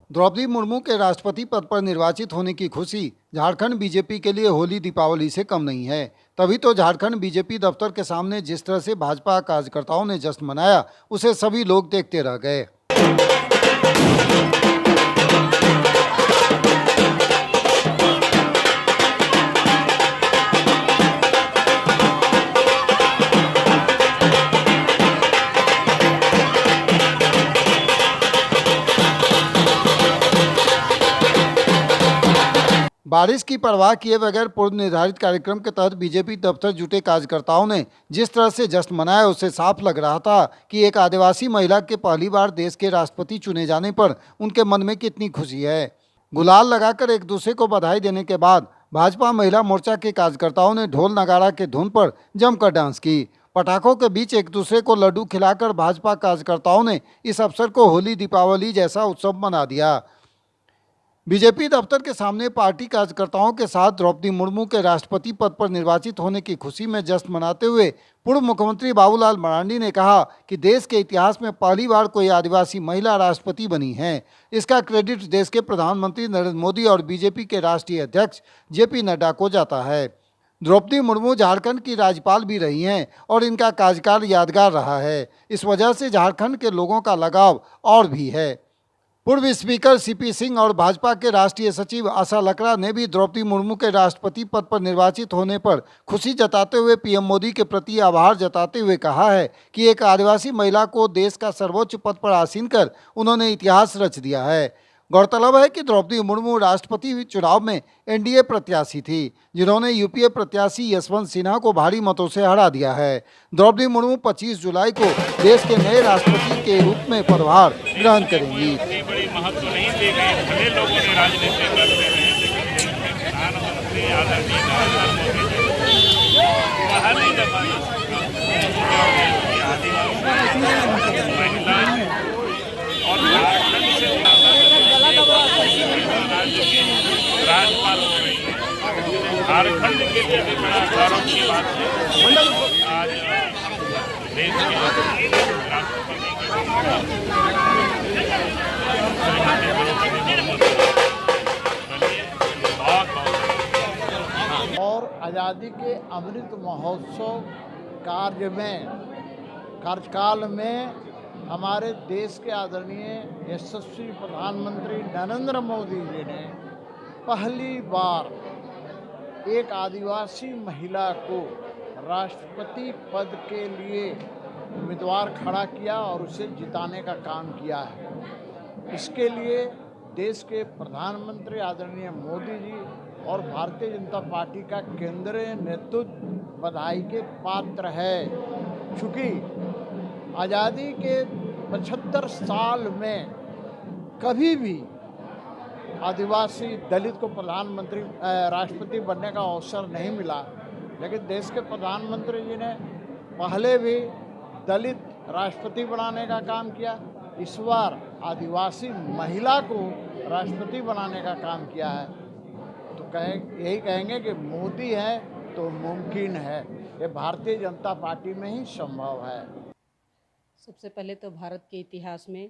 द्रौपदी मुर्मू के राष्ट्रपति पद पर निर्वाचित होने की खुशी झारखंड बीजेपी के लिए होली दीपावली से कम नहीं है। तभी तो झारखंड बीजेपी दफ्तर के सामने जिस तरह से भाजपा कार्यकर्ताओं ने जश्न मनाया, उसे सभी लोग देखते रह गए। बारिश की परवाह किए बगैर पूर्व निर्धारित कार्यक्रम के तहत बीजेपी दफ्तर जुटे कार्यकर्ताओं ने जिस तरह से जश्न मनाया, उससे साफ लग रहा था कि एक आदिवासी महिला के पहली बार देश के राष्ट्रपति चुने जाने पर उनके मन में कितनी खुशी है। गुलाल लगाकर एक दूसरे को बधाई देने के बाद भाजपा महिला मोर्चा के कार्यकर्ताओं ने ढोल नगाड़ा के धुन पर जमकर डांस की। पटाखों के बीच एक दूसरे को लड्डू खिलाकर भाजपा कार्यकर्ताओं ने इस अवसर को होली दीपावली जैसा उत्सव मना दिया। बीजेपी दफ्तर के सामने पार्टी कार्यकर्ताओं के साथ द्रौपदी मुर्मू के राष्ट्रपति पद पर निर्वाचित होने की खुशी में जश्न मनाते हुए पूर्व मुख्यमंत्री बाबूलाल मरांडी ने कहा कि देश के इतिहास में पहली बार कोई आदिवासी महिला राष्ट्रपति बनी है। इसका क्रेडिट देश के प्रधानमंत्री नरेंद्र मोदी और बीजेपी के राष्ट्रीय अध्यक्ष जेपी नड्डा को जाता है। द्रौपदी मुर्मू झारखंड की राज्यपाल भी रही हैं और इनका कार्यकाल यादगार रहा है। इस वजह से झारखंड के लोगों का लगाव और भी है। पूर्व स्पीकर सीपी सिंह और भाजपा के राष्ट्रीय सचिव आशा लकड़ा ने भी द्रौपदी मुर्मू के राष्ट्रपति पद पर निर्वाचित होने पर खुशी जताते हुए पीएम मोदी के प्रति आभार जताते हुए कहा है कि एक आदिवासी महिला को देश का सर्वोच्च पद पर आसीन कर उन्होंने इतिहास रच दिया है। गौरतलब है कि द्रौपदी मुर्मू राष्ट्रपति चुनाव में एनडीए प्रत्याशी थी, जिन्होंने यूपीए प्रत्याशी यशवंत सिन्हा को भारी मतों से हरा दिया है। द्रौपदी मुर्मू 25 जुलाई को देश के नए राष्ट्रपति के रूप में पदभार ग्रहण करेंगी। बड़ी महत्व नहीं दी गई, भले लोगों ने राजनीति करते रहे, लेकिन प्रधानमंत्री आदरणीय नरेंद्र मोदी जी वह नहीं दबाई। आदिवासी महिला और झारखंड से राज्य की राज्यपाल हो रही है। झारखंड के लिए भी बड़ा गौरव की बात है। आज देश के राष्ट्रपति और आज़ादी के अमृत महोत्सव कार्यकाल में हमारे देश के आदरणीय यशस्वी प्रधानमंत्री नरेंद्र मोदी जी ने पहली बार एक आदिवासी महिला को राष्ट्रपति पद के लिए उम्मीदवार खड़ा किया और उसे जिताने का काम किया है। इसके लिए देश के प्रधानमंत्री आदरणीय मोदी जी और भारतीय जनता पार्टी का केंद्रीय नेतृत्व बधाई के पात्र है। चूँकि आज़ादी के 75 साल में कभी भी आदिवासी दलित को प्रधानमंत्री राष्ट्रपति बनने का अवसर नहीं मिला, लेकिन देश के प्रधानमंत्री जी ने पहले भी दलित राष्ट्रपति बनाने का काम किया। इस बार आदिवासी महिला को राष्ट्रपति बनाने का काम किया है। तो यही कहेंगे कि मोदी है तो मुमकिन है, ये भारतीय जनता पार्टी में ही संभव है। सबसे पहले तो भारत के इतिहास में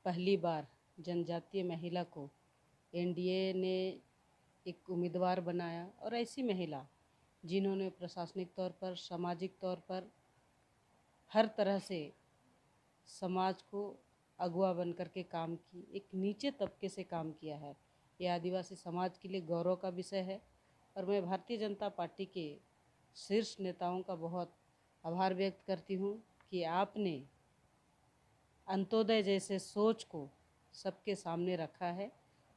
पहली बार जनजातीय महिला को एनडीए ने एक उम्मीदवार बनाया, और ऐसी महिला जिन्होंने प्रशासनिक तौर पर, सामाजिक तौर पर हर तरह से समाज को अगुवा बन कर के काम की, एक नीचे तबके से काम किया है। ये आदिवासी समाज के लिए गौरव का विषय है, और मैं भारतीय जनता पार्टी के शीर्ष नेताओं का बहुत आभार व्यक्त करती हूँ कि आपने अंत्योदय जैसे सोच को सबके सामने रखा है।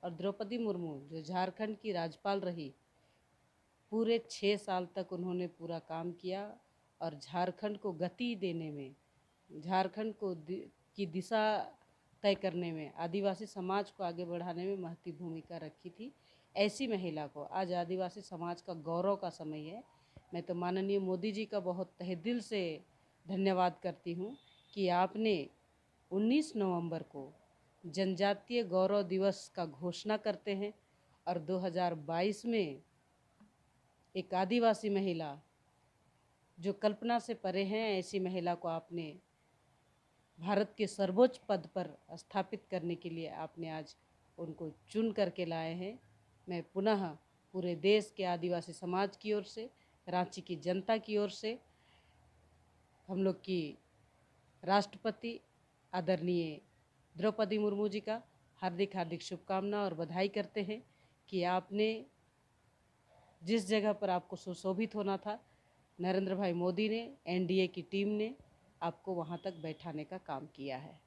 और द्रौपदी मुर्मू जो झारखंड की राज्यपाल रही, पूरे 6 साल तक उन्होंने पूरा काम किया और झारखंड को गति देने में, झारखंड को की दिशा तय करने में, आदिवासी समाज को आगे बढ़ाने में महत्वपूर्ण भूमिका रखी थी। ऐसी महिला को आज आदिवासी समाज का गौरव का समय है। मैं तो माननीय मोदी जी का बहुत तहे दिल से धन्यवाद करती हूँ कि आपने 19 नवंबर को जनजातीय गौरव दिवस का घोषणा करते हैं, और 2022 में एक आदिवासी महिला जो कल्पना से परे हैं, ऐसी महिला को आपने भारत के सर्वोच्च पद पर स्थापित करने के लिए आपने आज उनको चुन करके लाए हैं। मैं पुनः पूरे देश के आदिवासी समाज की ओर से, रांची की जनता की ओर से, हम लोग की राष्ट्रपति आदरणीय द्रौपदी मुर्मू जी का हार्दिक हार्दिक शुभकामना और बधाई करते हैं कि आपने जिस जगह पर आपको सुशोभित होना था, नरेंद्र भाई मोदी ने, एनडीए की टीम ने आपको वहां तक बैठाने का काम किया है।